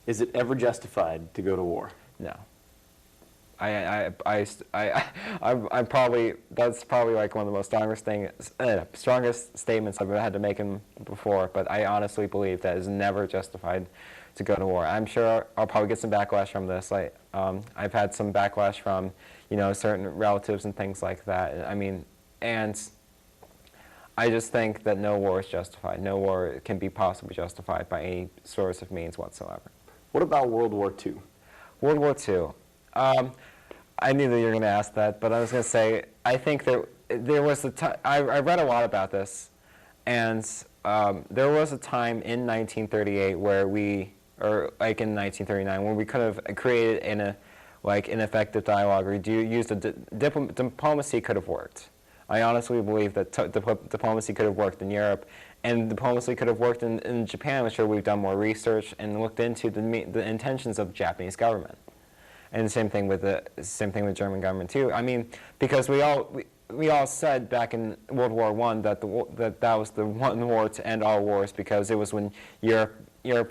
Is it ever justified to go to war? No. I'm probably, that's probably like one of the most strongest statements I've had to make before, but I honestly believe that it's never justified to go to war. I'm sure I'll probably get some backlash from this. I've had some backlash from, certain relatives and things like that. I mean, and I just think that no war is justified. No war can be possibly justified by any source of means whatsoever. What about World War II? World War II. I knew that you were going to ask that, but I was going to say, I think there was a time, I read a lot about this, and there was a time in 1938 where or like in 1939, when we could have created an effective dialogue, or used diplomacy could have worked. I honestly believe that diplomacy could have worked in Europe, and diplomacy could have worked in Japan. I'm sure we've done more research and looked into the intentions of the Japanese government. And the same thing with the German government too. I mean, because we all said back in World War I that that was the one war to end all wars, because it was when Europe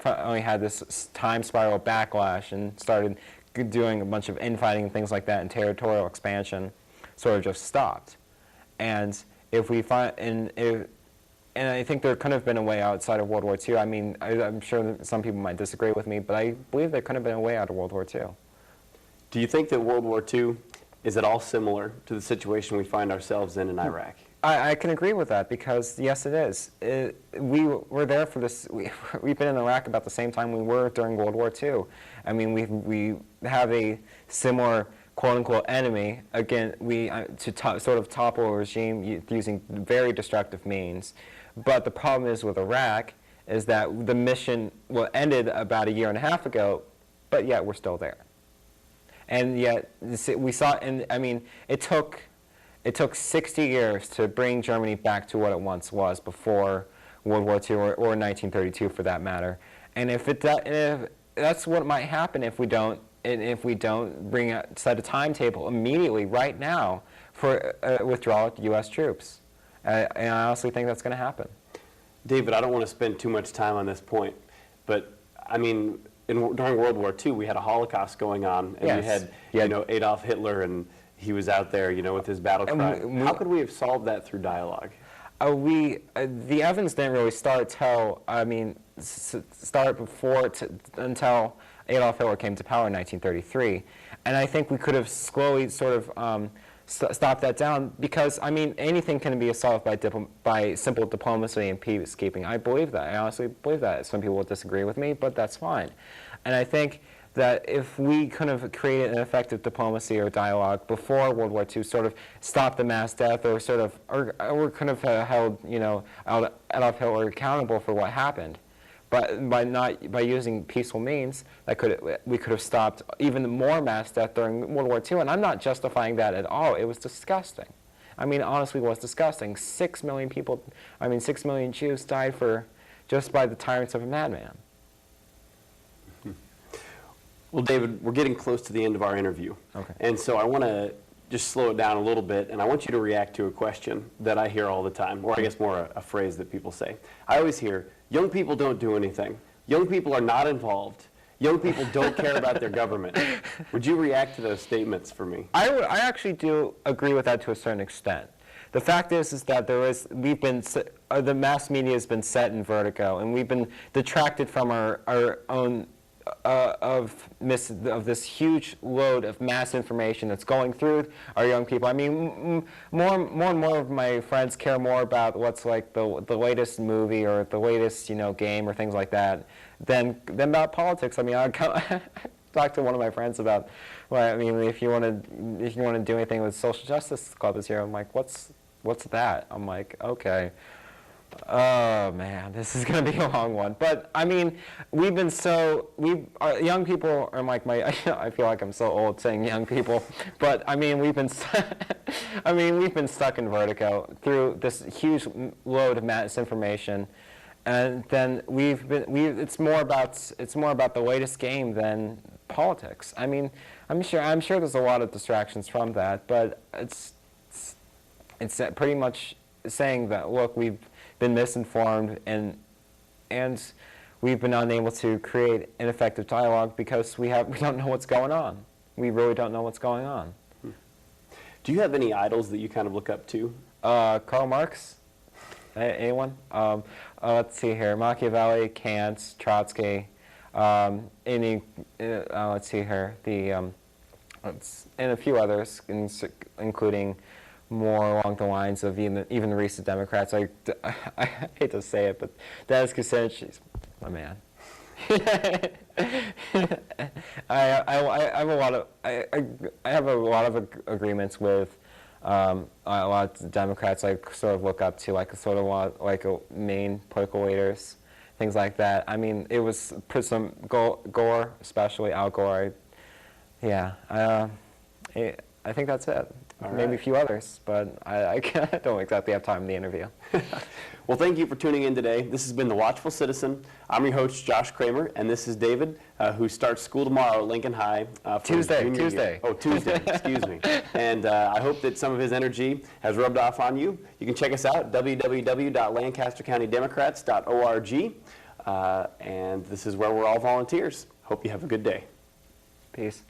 only had this time spiral backlash and started doing a bunch of infighting and things like that, and territorial expansion sort of just stopped. And if we find and I think there could have been a way outside of World War II. I mean, I'm sure that some people might disagree with me, but I believe there could have been a way out of World War II. Do you think that World War II is at all similar to the situation we find ourselves in Iraq? I can agree with that, because yes, it is. We were there for this. We've been in Iraq about the same time we were during World War II. I mean, we have a similar quote-unquote enemy. Again, sort of topple a regime using very destructive means. But the problem is with Iraq is that the mission ended about a year and a half ago, but yet we're still there. And yet we saw, and I mean, it took 60 years to bring Germany back to what it once was before World War II, or 1932 for that matter. And if that's what might happen if we don't set a timetable immediately right now for withdrawal of U.S. troops. And I honestly think that's going to happen. David, I don't want to spend too much time on this point, but I mean, during World War II, we had a Holocaust going on, and yes. we had Adolf Hitler, and he was out there, with his battle cry. How could we have solved that through dialogue? The evidence didn't really start until Adolf Hitler came to power in 1933, and I think we could have slowly sort of stop that down, because I mean, anything can be solved by simple diplomacy and peacekeeping. I believe that. I honestly believe that. Some people will disagree with me, but that's fine. And I think that if we kind of created an effective diplomacy or dialogue before World War II, sort of stop the mass death, or sort of, or kind of held Adolf Hitler accountable for what happened. But by using peaceful means, we could have stopped even more mass death during World War II. And I'm not justifying that at all. It was disgusting. I mean, honestly, it was disgusting. 6 million people, 6 million Jews died just by the tyrants of a madman. Well, David, we're getting close to the end of our interview. Okay. And so I want to just slow it down a little bit, and I want you to react to a question that I hear all the time, or I guess more a phrase that people say. I always hear, young people don't do anything. Young people are not involved. Young people don't care about their government. Would you react to those statements for me? I actually do agree with that to a certain extent. The fact is that the mass media has been set in vertigo, and we've been detracted from our own of this huge load of mass information that's going through our young people. I mean, more and more of my friends care more about what's like the latest movie or the latest game or things like that than about politics. I mean, I talked to one of my friends about, well, I mean, if you want to do anything with social justice club this year, I'm like, what's that? I'm like, okay. Oh man, this is going to be a long one. But I mean, young people are like I feel like I'm so old saying young people, but I mean, we've been stuck in vertigo through this huge load of misinformation, and then it's more about the latest game than politics. I mean, I'm sure there's a lot of distractions from that, but it's pretty much saying that, look, we've been misinformed, and we've been unable to create an effective dialogue because we don't know what's going on. We really don't know what's going on. Do you have any idols that you kind of look up to? Karl Marx? Anyone? Let's see here. Machiavelli, Kant, Trotsky. Let's see here. And a few others, including more along the lines of even the recent Democrats. I hate to say it, but Dennis Kucinich, my man. I have a lot of agreements with a lot of Democrats. I sort of look up to sort of like main political leaders, things like that. I mean, it was some Gore, especially Al Gore. I think that's it. Maybe a few others, but I don't exactly have time in the interview. Well, thank you for tuning in today. This has been The Watchful Citizen. I'm your host, Josh Cramer, and this is David, who starts school tomorrow at Lincoln High. Tuesday. Oh, Tuesday, excuse me. And I hope that some of his energy has rubbed off on you. You can check us out at www.lancastercountydemocrats.org. And this is where we're all volunteers. Hope you have a good day. Peace.